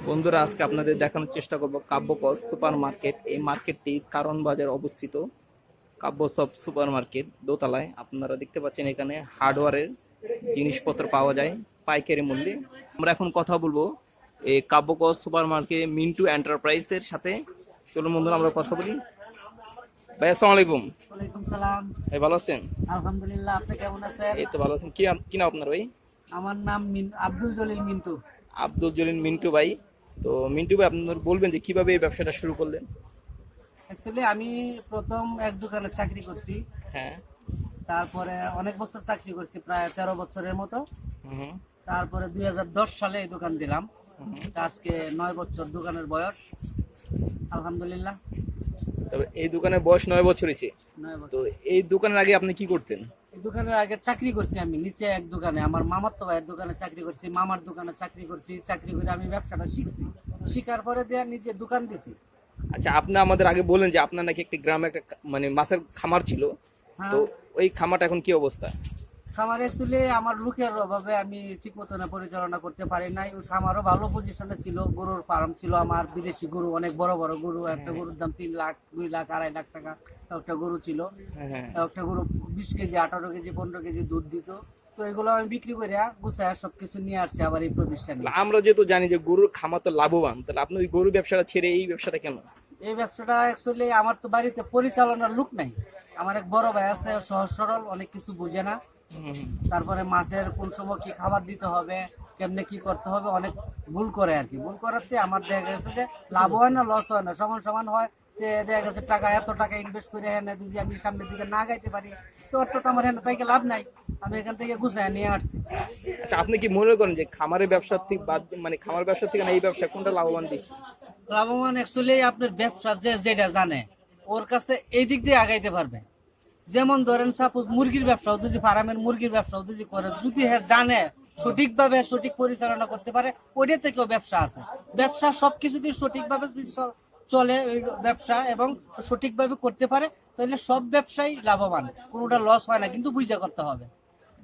বন্ধুরা, আজকে আপনাদের দেখানোর চেষ্টা করব কাব্যকস সুপার মার্কেট। এই মার্কেটটি কারণ বাজার অবস্থিত। কাব্য সব সুপার মার্কেট দোতলায়। আপনারা দেখতে পাচ্ছেন এখানে হার্ডওয়্যারের জিনিসপত্র পাওয়া যায় পাইকারি মূল্যে। আমরা এখন কথা বলবো এই কাব্যকস সুপার মার্কেট মিন্টু এন্টারপ্রাইজের সাথে। চলুন বন্ধুরা আমরা কথা বলি। ভাই আসসালামু আলাইকুম। ওয়ালাইকুম সালাম। ভাই ভালো আছেন? আলহামদুলিল্লাহ, আপনি কেমন আছেন? এই তো ভালো আছেন। কি নাম আপনার ভাই? আমার নাম আব্দুল জলিল মিন্টু। আব্দুল জলিল মিন্টু ভাই। তো মিন্টু ভাই, আপনার বলবেন যে কিভাবে এই ব্যবসাটা শুরু করলেন? অ্যাকচুয়ালি আমি প্রথম এক দোকানে চাকরি করছি, হ্যাঁ। তারপরে অনেক বছর চাকরি করছি, প্রায় 13 বছরের মতো। হুম। তারপরে 2010 সালে এই দোকান দিলাম। হুম। আজকে 9 বছর দোকানের বয়স, আলহামদুলিল্লাহ। তবে এই দোকানের বয়স 9 বছর হয়েছে। 9 তো বছর। এই দোকানের আগে আপনি কি করতেন? এই দোকানের আগে চাকরি করছি আমি নিচে এক দোকানে, আমার মামাতো ভাইয়ের দোকানে চাকরি করছি, মামার দোকানে চাকরি করছি। চাকরি করে আমি ব্যবসাটা শিখছি, শিখার পরে দিয়ে নিজে দোকান দিছি। আচ্ছা, আপনি আমাদের আগে বলেন যে আপনার নাকি একটি গ্রামে একটা মানে মাছের খামার ছিল। তো হ্যাঁ, ওই খামারটা এখন কি অবস্থা? খামারের চুলে আমার লোকের অভাবে আমি ঠিক মতো না পরিচালনা করতে পারি নাই। ওই খামারও ভালো পজিশনে ছিল, গরুর ফার্ম ছিল আমার, বিদেশি গরু, অনেক বড় বড় গরু। একটা গরুর দাম 3 লাখ, 2 লাখ, 2.5 লাখ টাকা একটা গরু ছিল। হ্যাঁ, হ্যাঁ। একটা গরু 20 কেজি, 18 কেজি, 15 কেজি দুধ দিত। তো এগুলো আমি বিক্রি করে গুছায় সবকিছু নিয়ে আসছি আবার এই প্রতিষ্ঠানে। তাহলে আমরা যেহেতু জানি যে গরুর খামার তো লাভবান, তাহলে আপনি ওই গরু ব্যবসাটা ছেড়ে এই ব্যবসাটা কেন? এই ব্যবসাটা অ্যাকচুয়ালি আমার তো বাড়িতে পরিচালনার লোক নাই। আমার এক বড় ভাই আছে, সহজ সরল, অনেক কিছু বুঝে না। হুম। তারপরে মাছের কোন সময় কি খাবার দিতে হবে, কেমনে কি করতে হবে, অনেক ভুল করে আর কি। ভুল করাতে আমার দেখা গেছে যে লাভ হয় না, লস হয় না, সমান সমান হয়। যে দেখা গেছে টাকা, এত টাকা ইনভেস্ট করে হ্যাঁ যদি আমি সামনের দিকে না গাইতে পারি, তো অর্থ তো আমার হ্যাঁ তাইকে লাভ নাই। আমি এখান থেকে গুছায় নিয়ে আসছি। আচ্ছা, আপনি কি মনে করেন যে খামারের ব্যবসা থেকে বাদ মানে খামার ব্যবসা থেকে না এই ব্যবসা কোনটা লাভবান বেশি? লাভবান অ্যাকচুয়ালি আপনার ব্যবসা যে যেটা জানে ওর কাছে এই দিক দিয়ে আগাইতে পারবে। যেমন ধরেন সাপোজ মুরগির ব্যবসা হতেছি, ফার্মের মুরগির ব্যবসা হতেছি করে, যদি হ্যাঁ জানে সঠিকভাবে সঠিক পরিচালনা করতে পারে, ওইটা থেকেও ব্যবসা আছে। ব্যবসা সবকিছুতেই সঠিকভাবে যদি চলে ওই ব্যবসা এবং সঠিকভাবে করতে পারে, তাহলে সব ব্যবসাই লাভবান, কোনোটা লস হয় না, কিন্তু বুঝা করতে হবে।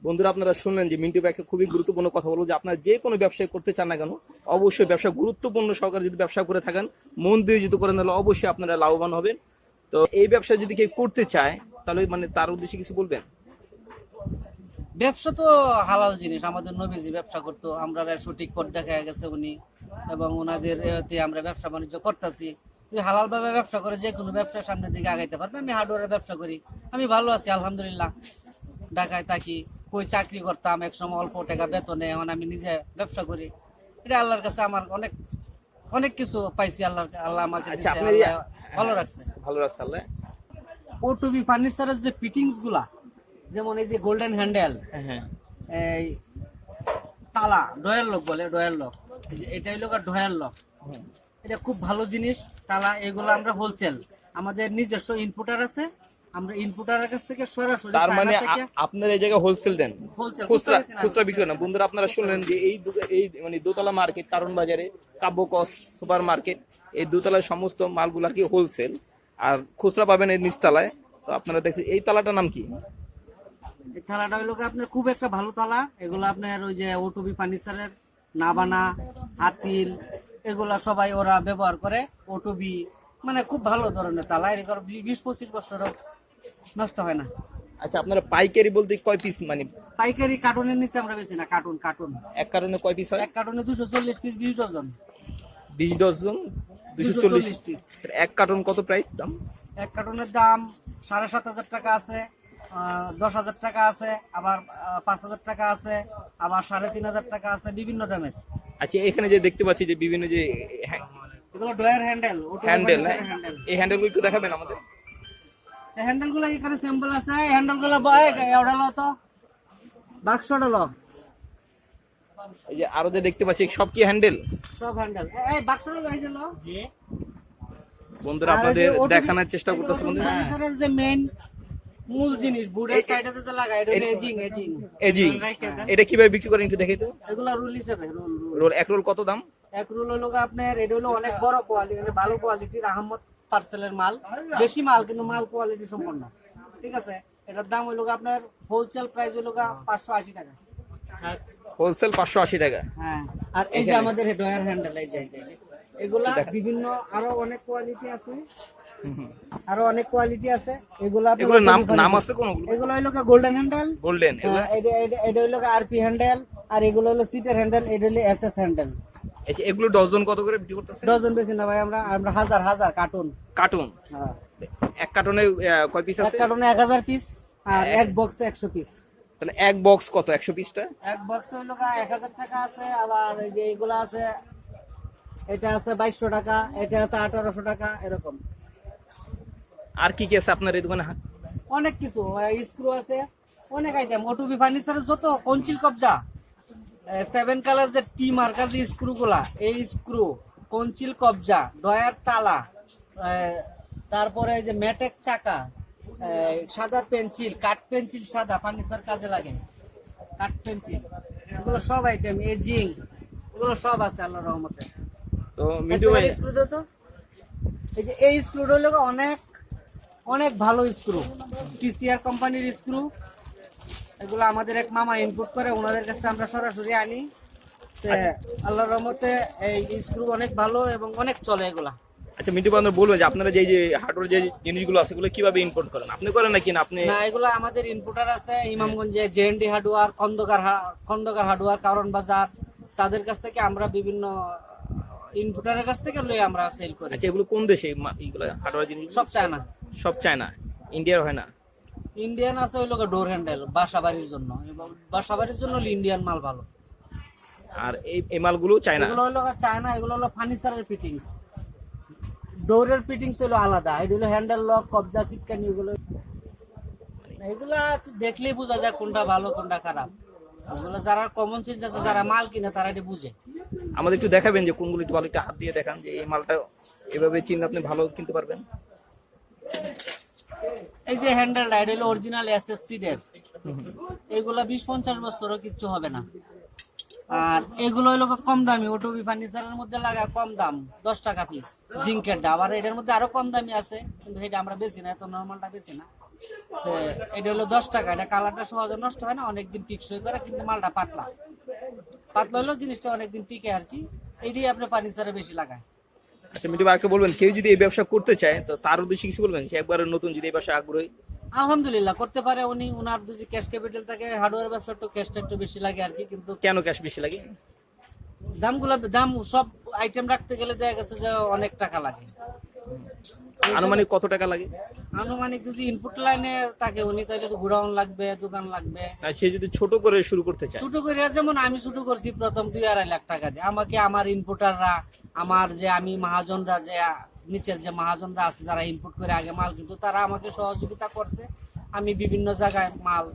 বন্ধুরা, আপনারা শুনলেন যে মিন্টু ভাই একটা খুবই গুরুত্বপূর্ণ কথা বলবো যে আপনারা যে কোনো ব্যবসায় করতে চান না কেন, অবশ্যই ব্যবসা গুরুত্বপূর্ণ সহকারে যদি ব্যবসা করে থাকেন, মন দিয়ে যদি করেন, তাহলে অবশ্যই আপনারা লাভবান হবেন। তো এই ব্যবসা যদি কেউ করতে চায়, তাহলে মানে তার উদ্দেশ্যে কিছু বলবেন? ব্যবসা তো হালাল জিনিস, আমাদের নবীজি ব্যবসা করতো, আমরা সঠিক পথ দেখা গেছে উনি, এবং ওনাদের এতে আমরা ব্যবসা বাণিজ্য করতেছি। হালাল ভাবে ব্যবসা করে যে কোনো ব্যবসার সামনের দিকে আগাইতে পারবে। আমি হার্ডওয়্যারের ব্যবসা করি, আমি ভালো আছি আলহামদুলিল্লাহ। ঢাকায় থাকি, কই চাকরি করতাম এক সময় অল্প টাকা বেতনে, এখন আমি নিজে ব্যবসা করি। এটা আল্লাহর কাছে আমার অনেক অনেক কিছু পাইছি। আল্লাহ আমাকে আচ্ছা, দিছে, আপনি আল্লাহ ভালো রাখছে। ভালো রাখছে আল্লাহ। ও টুবি ফার্নিচারের যে ফিটিংস গুলা, যেমন এই যে গোল্ডেন হ্যান্ডেল, হ্যাঁ, হ্যাঁ। এই তালা, ডয়ার লক বলে, ডয়ার লক, এটা হইলো ডয়ার লক। হুম। এটা খুব ভালো জিনিস। তালা এগুলো আমরা হোলসেল, আমাদের নিজস্ব ইনপুটার আছে, আমরা ইনপুটারের কাছ থেকে সরাসরি তার মানে চায়না থেকে আপনার এই জায়গায় হোলসেল দেন, হোলসেল খুচরা খুচরা বিক্রি না? বন্ধুরা, আপনারা শুনলেন যে এই মানে দোতলা মার্কেট কারণ বাজারে কাব্যকস সুপার মার্কেট, এই দোতলায় সমস্ত মালগুলা কি হোলসেল, আর খুচরা পাবেন এই নিচতলায়। তো আপনারা দেখছেন এই তালাটার নাম কি? এই থালাটা হইলো আপনার খুব একটা ভালো থালা। এগুলো আপনার ওই যে ওটুবি ফার্নিচারের, নাবানা, হাতিল, এগুলা সবাই ওরা ব্যবহার করে। ওটুবি মানে খুব ভালো ধরনের তালা, এটা 20-25 বছরও নষ্ট হয় না। আচ্ছা, আপনারা পাইকারি বলতে কয় পিস মানে? পাইকারি কার্টুনের নিচে আমরা বেশি না, কার্টুন কার্টুন। এক কার্টনে কয় পিস হয়? এক কার্টুনে 240 পিস, 20 ডজন। 20 dozen 240 piece. এক কার্টন কত প্রাইস দাম? এক কার্টুনের দাম 7,500 টাকা আছে, 10,000 টাকা আছে, আবার 5,000 টাকা আছে, আবার 3,500 টাকা আছে, বিভিন্ন দামের। আচ্ছা, এখানে যে দেখতে পাচ্ছি যে বিভিন্ন যে এগুলো ডয়ার হ্যান্ডেল, হ্যান্ডেল, হ্যান্ডেল। এই হ্যান্ডেলগুলো একটু দেখাবেন আমাদের? এই হ্যান্ডেল গুলো এখানে স্যাম্পল আছে। এই হ্যান্ডেল গুলো ওটা লো তো, বাক্সটা লো। এই যে আরো যে দেখতে পাচ্ছি সব কি হ্যান্ডেল? সব হ্যান্ডেল। এই বাক্সটা লো, এই যে লো। বন্ধুরা, আপনাদের দেখানোর চেষ্টা করতেছি বন্ধুরা। ফার্নিচারের যে মেইন মূল জিনিস, বোর্ডের সাইডে যে লাগায়, এটা হলো এজিং। এজিং, এটা কিভাবে বিক্রি করেন একটু দেখাই তো। এগুলা রুল হিসেবে, রুল। রোল, এক রোল কত দাম? এক রুল হলো আপনার, এটা হলো অনেক বড় কোয়ালিটি, মানে ভালো কোয়ালিটির আহমদ পার্সেলের মাল, বেশি মাল কিন্তু মাল কোয়ালিটি সম্পন্ন। ঠিক আছে, এটার দাম হইলো আপনার হোলসেল প্রাইস হইলো 580 টাকা। হোলসেল 580 টাকা। হ্যাঁ, আর এই যে আমাদের ডয়ার হ্যান্ডেল, এই যে এগুলা বিভিন্ন আরো অনেক কোয়ালিটি আছে, আরো অনেক কোয়ালিটি আছে। এগুলোর নাম আছে কোনগুলো? এগুলো হলো গোল্ডেন হ্যান্ডেল, গোল্ডেন, এটা হলো আরপি হ্যান্ডেল, আর এগুলো হলো সিটের হ্যান্ডেল, এটা হলো এসএস হ্যান্ডেল। এগুলো ডজন কত করে বিক্রি করতেছে? ডজন বেশি না ভাই, আমরা হাজার হাজার কার্টুন। কার্টুন? হ্যাঁ, এক কার্টুনে কয় পিস এক আছে? কার্টুনে 1000 পিস, আর এক বক্সে 100 পিস। তাহলে এক বক্স কত? 100 পিসটা এক বক্সে হলো 1000 টাকা আছে। আবার এই যে এগুলো আছে, এটা আছে 2200 টাকা, এটা আছে 1800 টাকা, এরকম। আর কি কি আছে আপনার এই দোকানে? অনেক কিছু, স্ক্রু আছে, অনেক আইটেম। ওটুবি ফার্নিচারের যত কঞ্চিল কবজা, 7 কালার যে টি মার্কার যে স্ক্রু গুলা, এই স্ক্রু, কঞ্চিল কবজা, ডয়ার তালা, তারপরে এই যে ম্যাটেক্স চাকা, সাদা পেন্সিল, কাঠ পেন্সিল সাদা ফার্নিচার কাজে লাগে, কাঠ পেন্সিল, এগুলো সব আইটেম, এজিং, এগুলো সব আছে আল্লাহর রহমতে। তো মিন্টু ভাই, স্ক্রু দাও তো। এই যে এই স্ক্রুটা হলো অনেক অনেক ভালো স্ক্রু, টিসিআর কোম্পানির স্ক্রু। এগুলো আমাদের এক মামা ইনপুট করে, ওনাদের কাছে আমরা সরাসরি আনি। আল্লাহর রহমতে এই স্ক্রু অনেক ভালো এবং অনেক চলে এগুলা। আচ্ছা মিন্টু ভাই, বলবেন যে আপনারা যে হার্ডওয়্যার যে জিনিসগুলো আছে এগুলো কিভাবে ইম্পোর্ট করেন? আপনি করেন নাকি না আপনি? না, এগুলো আমাদের ইনপুটার আছে ইমামগঞ্জে, জেএনডি হার্ডওয়্যার, খন্দকার হার্ডওয়্যার, কারণ বাজার, তাদের কাছ থেকে আমরা বিভিন্ন ইনপুটারের কাছ থেকে লই আমরা সেল করি। আচ্ছা, এগুলো কোন দেশে এইগুলো হার্ডওয়্যার জিনিস? সব চায়না। সব চায়না? ইন্ডিয়ার হয় না? ইন্ডিয়ান আছে ওই লোক ডোর হ্যান্ডেল বাসাবাড়ির জন্য, বাসাবাড়ির জন্য ইন্ডিয়ান মাল ভালো। আর এই মালগুলো চায়না? এগুলো হলো চায়না, এগুলো হলো ফার্নিচারের ফিটিংস। ডোরের ফিটিংস হলো আলাদা, এটা হলো হ্যান্ডেল লক, কবজা, সিটকানি, এগুলা তো দেখলেই বোঝা যায় কোনটা ভালো কোনটা খারাপ। এগুলো যারা কমন সেন্স আছে, যারা মাল কিনে, তারা এটা বুঝে। আমাদের একটু দেখাবেন যে কোনগুলো একটু ভালো, একটু হাত দিয়ে দেখান যে এই মালটা এভাবে চিনলে আপনি ভালো কিনতে পারবেন। এই যে হ্যান্ডেলটা, এটা হলো অরিজিনাল এসএসসি এর। এগুলা 20-50 বছরও কিচ্ছু হবে না। আর এগুলো হলো কম দামি, ওটুবি ফার্নিচারের মধ্যে লাগা কম দাম, 10 টাকা পিস জিঙ্কের ডাব। আর এটার মধ্যে আরো কম দামি আছে, কিন্তু এটা আমরা বেশি না, এত নর্মালটা বেশি না। এটা হলো 10 টাকা। এটা কালারটা সহজে নষ্ট হয় না, অনেকদিন টিকসই করে, কিন্তু মালটা পাতলা পাতলা হলো জিনিসটা অনেকদিন টিকে আর কি। এটাই আপনি ফার্নিচারে বেশি লাগায়। আচ্ছা মিন্টু ভাই, আরেকটা বলবেন, কেউ যদি এই ব্যবসা করতে চায় তো তার উদ্দেশ্যে কিছু বলবেন? সে একবারে নতুন যদি এই ব্যবসা আগ্রহী, আলহামদুলিল্লাহ করতে পারে উনি। উনার যদি ক্যাশ ক্যাপিটাল থাকে, হার্ডওয়্যার ব্যবসা একটু ক্যাশটা একটু বেশি লাগে আর কি। কিন্তু কেন ক্যাশ বেশি লাগে? দাম সব আইটেম রাখতে গেলে দেখা গেছে যে অনেক টাকা লাগে। আনুমানিক কত টাকা লাগে? আনুমানিক যদি ইনপুট লাইনে থাকে উনি, তাহলে তো গোডাউন লাগবে, দোকান লাগবে। আর সে যদি ছোট করে শুরু করতে চায়? ছোট করে, যেমন আমি ছোট করছি প্রথম 2-2.5 লাখ টাকা দিয়ে। আমাকে আমার ইনপুটাররা, আমার যে আমি মহাজনরা, যে নিচের যে মহাজনরা আছে যারা ইনপুট করে আগে মাল, কিন্তু তারা আমাকে সহযোগিতা করছে। আমি বিভিন্ন জায়গায় মাল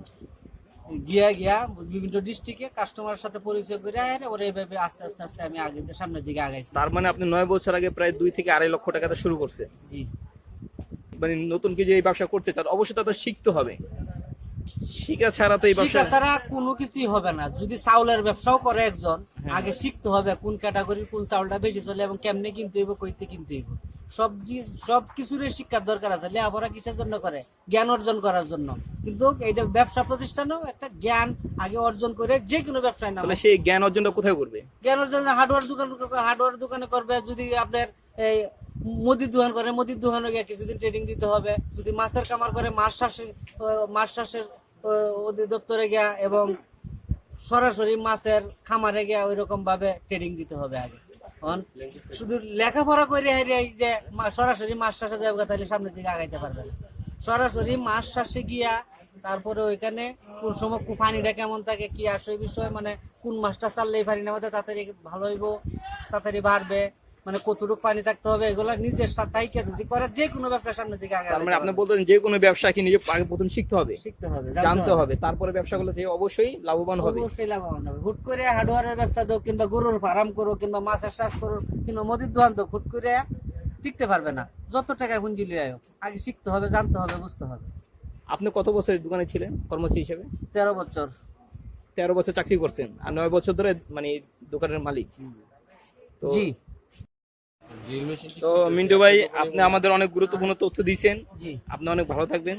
গিয়া বিভিন্ন ডিস্ট্রিক্টে কাস্টমারের সাথে পরিচয় করে ওরা এইভাবে আস্তে আস্তে আস্তে আমি আগে সামনের দিকে আগাইছি। তার মানে আপনি 9 বছর আগে প্রায় 2 থেকে 2.5 লক্ষ টাকাতে শুরু করছেন। জি। মানে নতুন কি যে এই ব্যবসা করছে তার অবশ্যই তাদের শিখতে হবে। শিখা ছাড়া তো এই ব্যবসা, শিখা ছাড়া কোনো কিছুই হবে না। যদি চাউলের ব্যবসাও করে একজন, আগে শিখতে হবে কোন ক্যাটাগরির কোন চাউলটা বেশি চলে এবং কেমনে কিনতে হইব, কইতে কিনতে হইব। সব কিছুর শিক্ষার দরকার আছে। লেখাপড়া কিসের জন্য করে? জ্ঞান অর্জন করার জন্য। কিন্তু এইটা ব্যবসা প্রতিষ্ঠানেও একটা জ্ঞান আগে অর্জন করে যে কোনো ব্যবসায় না, তাহলে সেই জ্ঞান অর্জনটা কোথায় করবে? জ্ঞান অর্জন হার্ডওয়্যার দোকানে করবে। যদি আপনার এই মুদির দোকান করে, মুদির দোকানে গিয়ে কিছুদিন ট্রেনিং দিতে হবে। যদি মাছের কামার করে, মাছ চাষের অধিদপ্তরে গিয়া এবং সরাসরি মাছের খামারে গিয়া ওই রকম ভাবে ট্রেনিং দিতে হবে আগে। শুধু লেখাপড়া করে যে সরাসরি মাছ চাষে যাবে, তাহলে সামনের দিকে আগাইতে পারবে না। সরাসরি মাছ চাষে গিয়া তারপরে ওইখানে কোন সময় পানিটা কেমন থাকে, কি আসে বিষয়, মানে কোন মাছটা চাললে এই পানির মধ্যে তাড়াতাড়ি ভালো হইব, তাড়াতাড়ি বাড়বে, মানে কতটুকু পানি থাকতে হবে, এগুলা নিজের সাথে যদি করে যে কোনো ব্যবসার সামনের দিকে আগে। মানে আপনি বলতেন যে কোনো ব্যবসা কি নিজে আগে প্রথম শিখতে হবে, জানতে হবে, তারপরে ব্যবসাগুলো থেকে অবশ্যই লাভবান হবে। অবশ্যই লাভবান হবে। হুট করে হার্ডওয়্যারের ব্যবসা দাও, কিংবা গরুর ফার্ম করো, কিংবা মাছের চাষ করো, কিংবা মুদির দোকান দাও, হুট করে টিকতে পারবে না। যত টাকা পুঁজি লিয়ে আগে শিখতে হবে, জানতে হবে, বুঝতে হবে। আপনি কত বছর দোকানে ছিলেন কর্মচারী হিসেবে? 13 বছর। 13 বছর চাকরি করছেন আর 9 বছর ধরে মানে দোকানের মালিক। তো জি। তো মিন্টু ভাই, আপনি আমাদের অনেক গুরুত্বপূর্ণ তথ্য দিয়েছেন। জি। আপনি অনেক ভালো থাকবেন।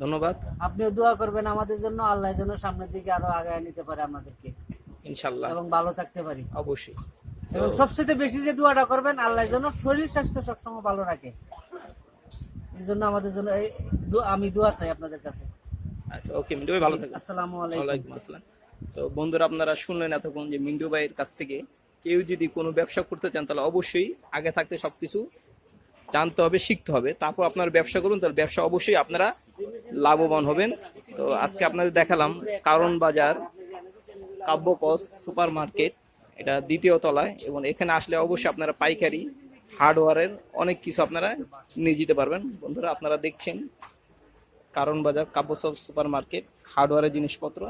ধন্যবাদ। আপনিও দোয়া করবেন আমাদের জন্য, আল্লাহ যেন সামনের দিকে আরো আগায় নিতে পারে আমাদেরকে ইনশাল্লাহ, এবং ভালো থাকতে পারি। অবশ্যই। এবং সবচেয়ে বেশি যে দোয়াটা করবেন, আল্লাহ যেন শরীর স্বাস্থ্য সবসময় ভালো রাখে, এই জন্য আমাদের জন্য আমি দোয়া চাই আপনাদের কাছে। আচ্ছা, ওকে মিন্টু ভাই, ভালো থাকবেন। আসসালামু আলাইকুম। ওয়ালাইকুম আসসালাম। তো বন্ধুরা, আপনারা শুনলেন এতক্ষণ যে মিন্টু ভাইয়ের কাছ থেকে কেউ যদি কোনো ব্যবসা করতে চান তাহলে অবশ্যই আগে থাকতে সবকিছু জানতে হবে, শিখতে হবে, তারপর আপনারা ব্যবসা করুন, তাহলে ব্যবসা অবশ্যই আপনারা লাভবান হবেন। তো আজকে আপনাদের দেখালাম কারণ বাজার কাব্যকস সুপার মার্কেট, এটা দ্বিতীয় তলায়, এবং এখানে আসলে অবশ্যই আপনারা পাইকারি হার্ডওয়্যারের অনেক কিছু আপনারা নিয়ে যেতে পারবেন। বন্ধুরা, আপনারা দেখছেন কারণ বাজার কাব্যকস সুপার মার্কেট, হার্ডওয়্যারের জিনিসপত্র